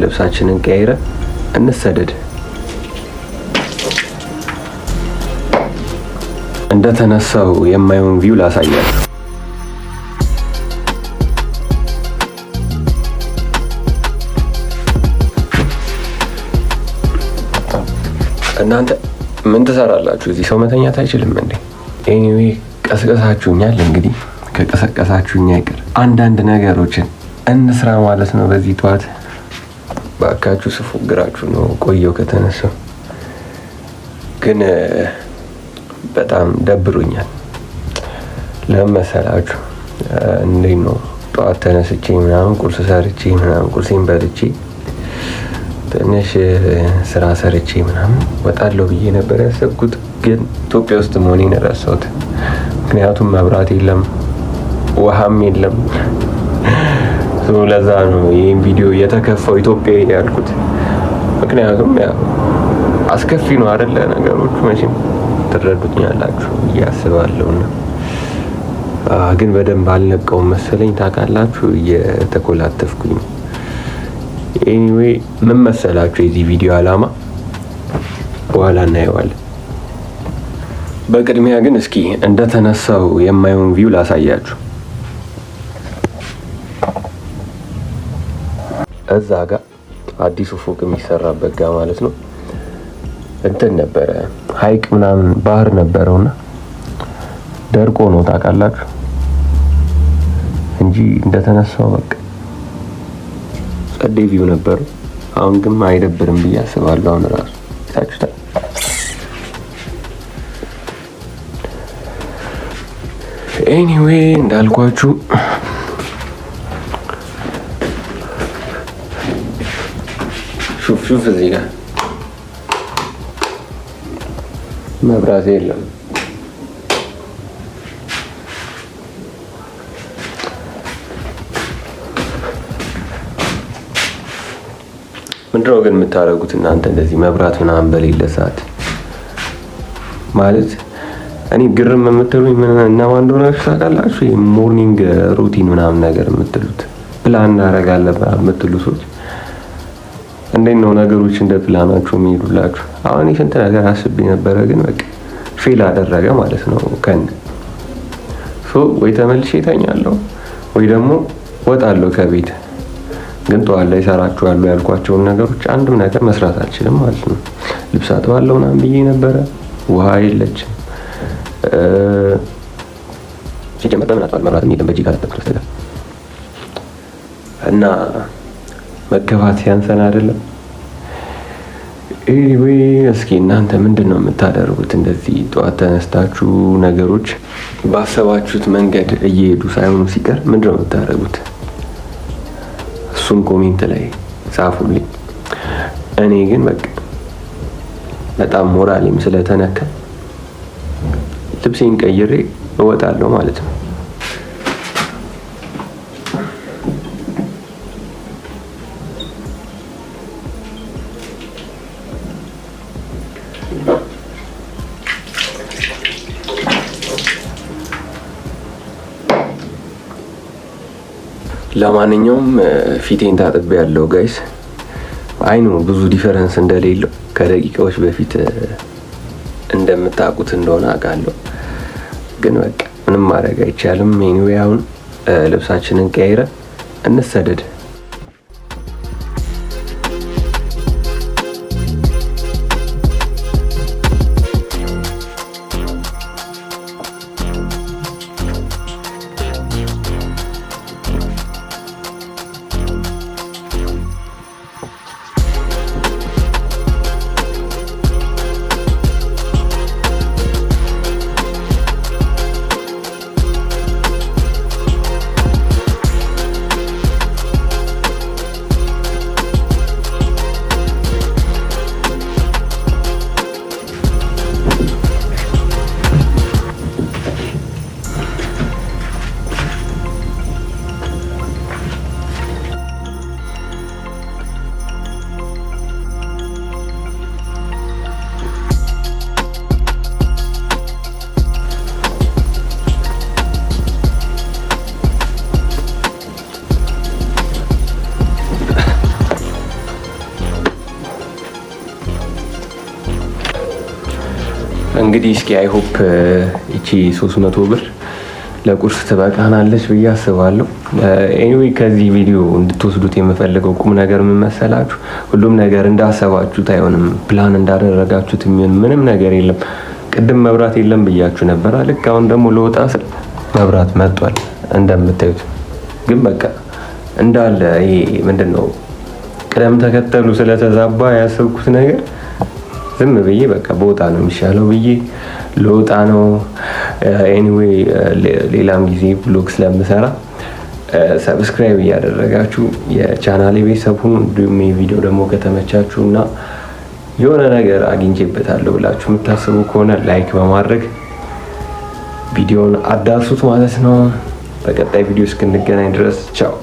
ልብሳችንን ቀይረ እንሰደድ። እንደተነሳው የማይሆን ቪው ላሳያችሁ። እናንተ ምን ትሰራላችሁ? እዚህ ሰው መተኛት አይችልም እንዴ? ኤኒዌይ ቀስቀሳችሁኛል። እንግዲህ ከቀሰቀሳችሁኛ አይቀር አንዳንድ ነገሮችን እንስራ ማለት ነው። በዚህ ጠዋት ባካችሁ ስፎግራችሁ ነው ቆየው ከተነሳው፣ ግን በጣም ደብሮኛል። ለምን መሰላችሁ? እንዴት ነው ጠዋት ተነስቼ ምናምን ቁርስ ሰርቼ ምናምን ቁርሴን በልቼ ትንሽ ስራ ሰርቼ ምናምን ወጣለሁ ብዬ ነበር ያሰብኩት፣ ግን ኢትዮጵያ ውስጥ መሆኔን ረሳሁት። ምክንያቱም መብራት የለም ውሃም የለም። ለዛ ነው ይህን ቪዲዮ የተከፋው ኢትዮጵያ ያልኩት። ምክንያቱም ያው አስከፊ ነው አይደለ? ነገሮቹ መቼም ትረዱኛላችሁ ብዬ አስባለሁና ግን በደንብ አልነቃውም መሰለኝ። ታውቃላችሁ እየተኮላተፍኩኝ። ኤኒዌይ ምን መሰላችሁ የዚህ ቪዲዮ አላማ በኋላ እናየዋለን። በቅድሚያ ግን እስኪ እንደተነሳው የማይሆን ቪው ላሳያችሁ። እዛ ጋር አዲሱ ፎቅ የሚሰራበት ጋር ማለት ነው እንትን ነበረ፣ ሀይቅ ምናምን ባህር ነበረውና ደርቆ ነው ታውቃላችሁ እንጂ እንደተነሳው በቃ ጸዴ ቪው ነበር። አሁን ግን አይደብርም ብዬ አስባለሁ። አሁን ራሱ ታችሁታ። ኤኒዌይ እንዳልኳችሁ ሹፍ እዚህ ጋር መብራት የለም። ምንድነው ግን የምታደርጉት እናንተ እንደዚህ መብራት ምናምን በሌለ ሰዓት? ማለት እኔ ግርም የምትሉኝ እነማን እንደሆናችሁ ታውቃላችሁ? ሞርኒንግ ሩቲን ምናምን ነገር የምትሉት ፕላን እናደርጋለን የምትሉ ሰዎች እንዴት ነው ነገሮች እንደ ፕላናችሁ የሚሄዱላችሁ? አሁን ስንት ነገር አስቤ ነበረ፣ ግን በቃ ፌል አደረገ ማለት ነው። ወይ ተመልሼ እተኛለሁ ወይ ደግሞ ወጣለሁ ከቤት። ግን ጠዋት ላይ እሰራችኋለሁ ያልኳቸውን ነገሮች አንድም ነገር መስራት አልችልም ማለት ነው። ልብስ አጥባለሁ ምናምን ብዬ ነበረ፣ ውሃ የለችም። ሲጀመር በምን አጥባለሁ? መብራትም የለም በእጅ ካላጠብኩ በስተቀር እና መገባት ሲያንሰን አይደለም። ኤኒዌይ እስኪ እናንተ ምንድን ነው የምታደርጉት? እንደዚህ ጠዋት ተነስታችሁ ነገሮች ባሰባችሁት መንገድ እየሄዱ ሳይሆኑ ሲቀር ምንድን ነው የምታደርጉት? እሱን ኮሜንት ላይ ጻፉልኝ። እኔ ግን በቃ በጣም ሞራሌም ስለተነካ ልብሴን ቀይሬ እወጣለሁ ማለት ነው። ለማንኛውም ፊቴን ታጥቤ ያለው ጋይስ፣ አይኑ ብዙ ዲፈረንስ እንደሌለው ከደቂቃዎች በፊት እንደምታውቁት እንደሆነ አውቃለሁ። ግን በቃ ምንም ማድረግ አይቻልም። ኤኒዌይ አሁን ልብሳችንን ቀይረ እንሰደድ። እንግዲህ እስኪ አይ ሆፕ እቺ 300 ብር ለቁርስ ትበቃናለች ብዬ አስባለሁ። ኤኒዌይ ከዚህ ቪዲዮ እንድትወስዱት የምፈልገው ቁም ነገር ምን መሰላችሁ? ሁሉም ነገር እንዳሰባችሁት አይሆንም። ፕላን እንዳደረጋችሁት የሚሆን ምንም ነገር የለም። ቅድም መብራት የለም ብያችሁ ነበር። ልክ አሁን ደግሞ ለወጣ ስል መብራት መጥቷል እንደምታዩት። ግን በቃ እንዳለ ይሄ ምንድነው ቅደም ተከተሉ ስለተዛባ ያሰብኩት ነገር ዝም ብዬ በቃ በወጣ ነው የሚሻለው ብዬ ለወጣ ነው። ኤኒዌይ ሌላም ጊዜ ብሎግ ስለምሰራ ሰብስክራይብ እያደረጋችሁ የቻናሌ ቤተሰብ ሁኑ። እንዲሁም ቪዲዮ ደግሞ ከተመቻችሁና የሆነ ነገር አግኝቼበታለሁ ብላችሁ የምታስቡ ከሆነ ላይክ በማድረግ ቪዲዮውን አዳርሱት ማለት ነው። በቀጣይ ቪዲዮ እስክንገናኝ ድረስ ቻው።